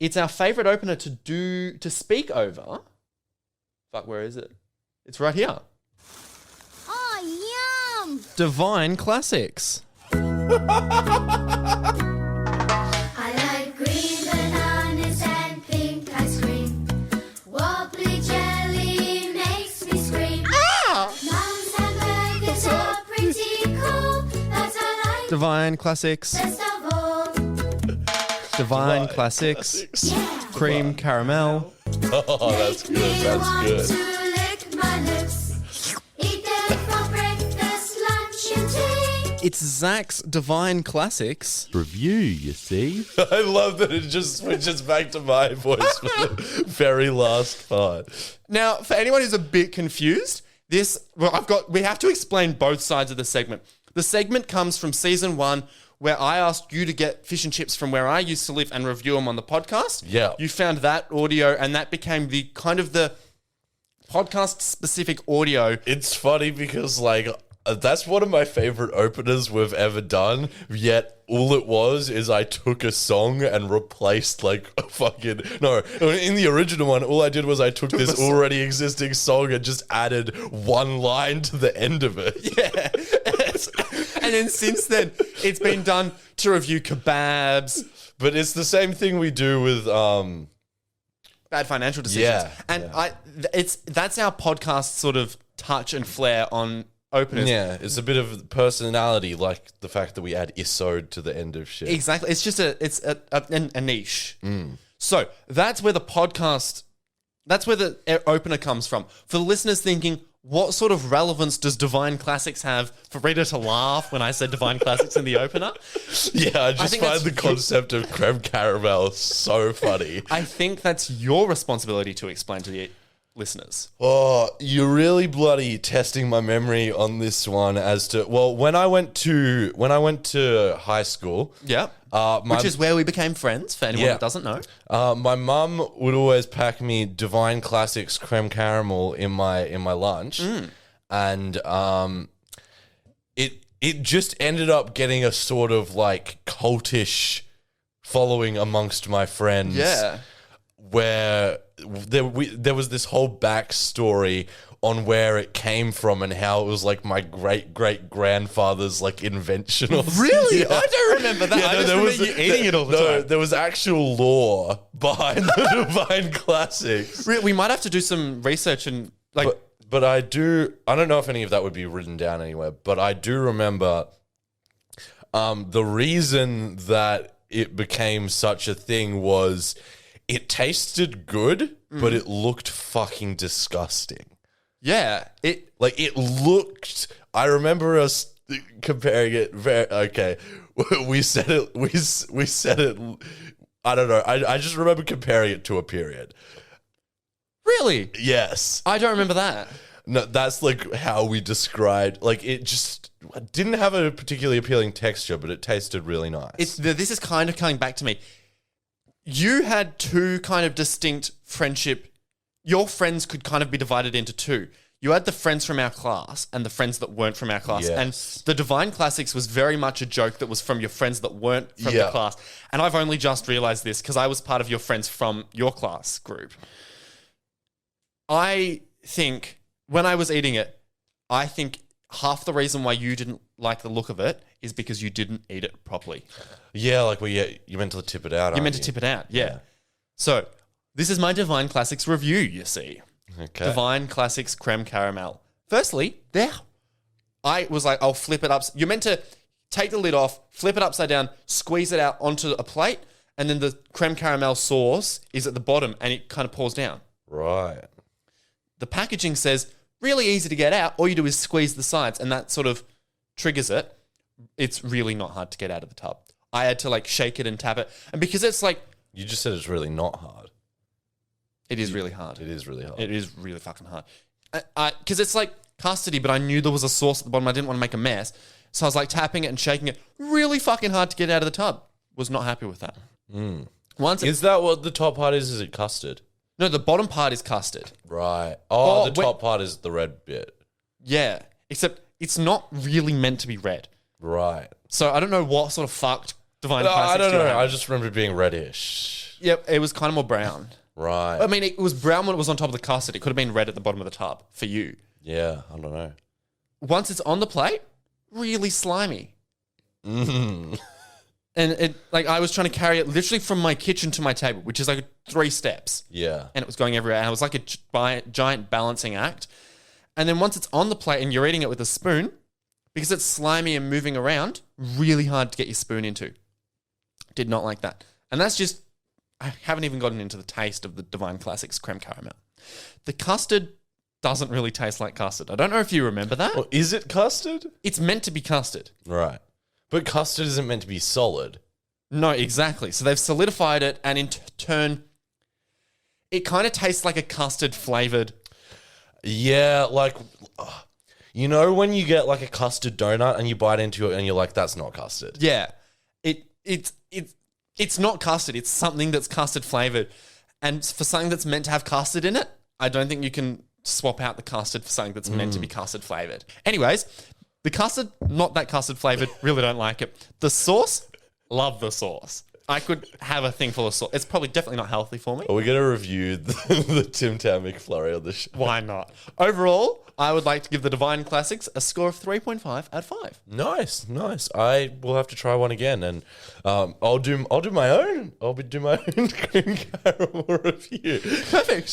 it's our favourite opener to speak over. Fuck, where is it? It's right here. Oh, yum! Devine Classics. I like green bananas and pink ice cream. Wobbly jelly makes me scream. Mums and burgers are pretty cool, but I like Devine Classics. best of all. Devine Classics. Yeah. Cream caramel. Oh, that's good. That's Want good. to lick my lips. Eat them for breakfast, lunch, and tea. It's Zac's Devine Classics. Review, you see. I love that it just switches back to my voice for the very last part. Now, for anyone who's a bit confused, we have to explain both sides of the segment. The segment comes from season 1, where I asked you to get fish and chips from where I used to live and review them on the podcast. Yeah. You found that audio, and that became the kind of the podcast-specific audio. It's funny because, like, that's one of my favorite openers we've ever done, yet all it was is I took a song and replaced, like, a fucking... No, in the original one, all I did was I took this already existing song and just added one line to the end of it. Yeah. And then since then, it's been done to review kebabs. But it's the same thing we do with... Bad financial decisions. Yeah, And yeah. that's our podcast sort of touch and flair on openers. Yeah, it's a bit of personality, like the fact that we add isode to the end of shit. Exactly. It's just a niche. So that's where the podcast, that's where the opener comes from. For the listeners thinking, what sort of relevance does Devine Classics have for Rita to laugh when I said Devine Classics in the opener? Yeah, I just think find that's- the concept of creme caramel so funny. I think that's your responsibility to explain to the listeners. Oh, you're really bloody testing my memory on this one as to, well, when I went to high school, Yeah. Which is where we became friends, for anyone Yeah. that doesn't know. my mum would always pack me Devine Classics creme caramel in my lunch, and it just ended up getting a sort of like cultish following amongst my friends. Yeah. Where there was this whole backstory on where it came from and how it was like my great-great-grandfather's like invention or Really? Yeah. I don't remember that. I just remember you eating it all the time. There was actual lore behind the Devine Classics. We might have to do some research and like... But I don't know if any of that would be written down anywhere, but I do remember the reason that it became such a thing was it tasted good, but it looked fucking disgusting. Yeah. It looked... I remember us comparing it okay. We said it... I don't know. I just remember comparing it to a period. Really? Yes. I don't remember that. No, that's like how we described... Like, it just didn't have a particularly appealing texture, but it tasted really nice. This is kind of coming back to me. You had two kind of distinct friendship. Your friends could kind of be divided into two. You had the friends from our class and the friends that weren't from our class. Yes. And the Devine Classics was very much a joke that was from your friends that weren't from the Yeah. class. And I've only just realized this because I was part of your friends from your class group. I think when I was eating it, I think half the reason why you didn't like the look of it is because you didn't eat it properly. Yeah, like you meant to tip it out. You meant to tip it out, yeah. So, this is my Devine Classics review, you see. Okay. Devine Classics Creme Caramel. Firstly, I was like, I'll flip it up. You're meant to take the lid off, flip it upside down, squeeze it out onto a plate, and then the creme caramel sauce is at the bottom and it kind of pours down. Right. The packaging says, really easy to get out. All you do is squeeze the sides and that sort of triggers it. It's really not hard to get out of the tub. I had to like shake it and tap it. And because it's like... You just said it's really not hard. It is really hard. It is really hard. It is really fucking hard. Because it's like custody, but I knew there was a sauce at the bottom. I didn't want to make a mess. So I was like tapping it and shaking it. Really fucking hard to get out of the tub. Was not happy with that. Is that what the top part is? Is it custard? No, the bottom part is custard. Right. Oh, The top part is the red bit. Yeah. Except it's not really meant to be red. Right. So I don't know what sort of fucked Divine No, Classics I don't do know. have. I just remember it being reddish. Yep, it was kind of more brown. Right. I mean, it was brown when it was on top of the custard. It could have been red at the bottom of the tub for you. Yeah, I don't know. Once it's on the plate, really slimy. Mm. And it, like, I was trying to carry it literally from my kitchen to my table, which is like 3 steps. Yeah. And it was going everywhere. And it was like a giant balancing act. And then once it's on the plate and you're eating it with a spoon, because it's slimy and moving around, really hard to get your spoon into. Did not like that. And that's just, I haven't even gotten into the taste of the Devine Classics creme caramel. The custard doesn't really taste like custard. I don't know if you remember that. Well, is it custard? It's meant to be custard. Right. But custard isn't meant to be solid. No, exactly. So they've solidified it, and in turn, it kind of tastes like a custard flavored. Yeah, like, you know when you get like a custard donut and you bite into it and you're like, that's not custard. Yeah, it's not custard. It's something that's custard flavored, and for something that's meant to have custard in it, I don't think you can swap out the custard for something that's meant to be custard flavored. Anyways, the custard, not that custard flavored. Really don't like it. The sauce, love the sauce. I could have a thing full of sauce. It's probably definitely not healthy for me. Are we going to review the Tim Tam McFlurry on the show? Why not? Overall, I would like to give the Devine Classics a score of 3.5 out of 5. Nice. I will have to try one again, and I'll do my own. Do my own cream caramel review. Perfect.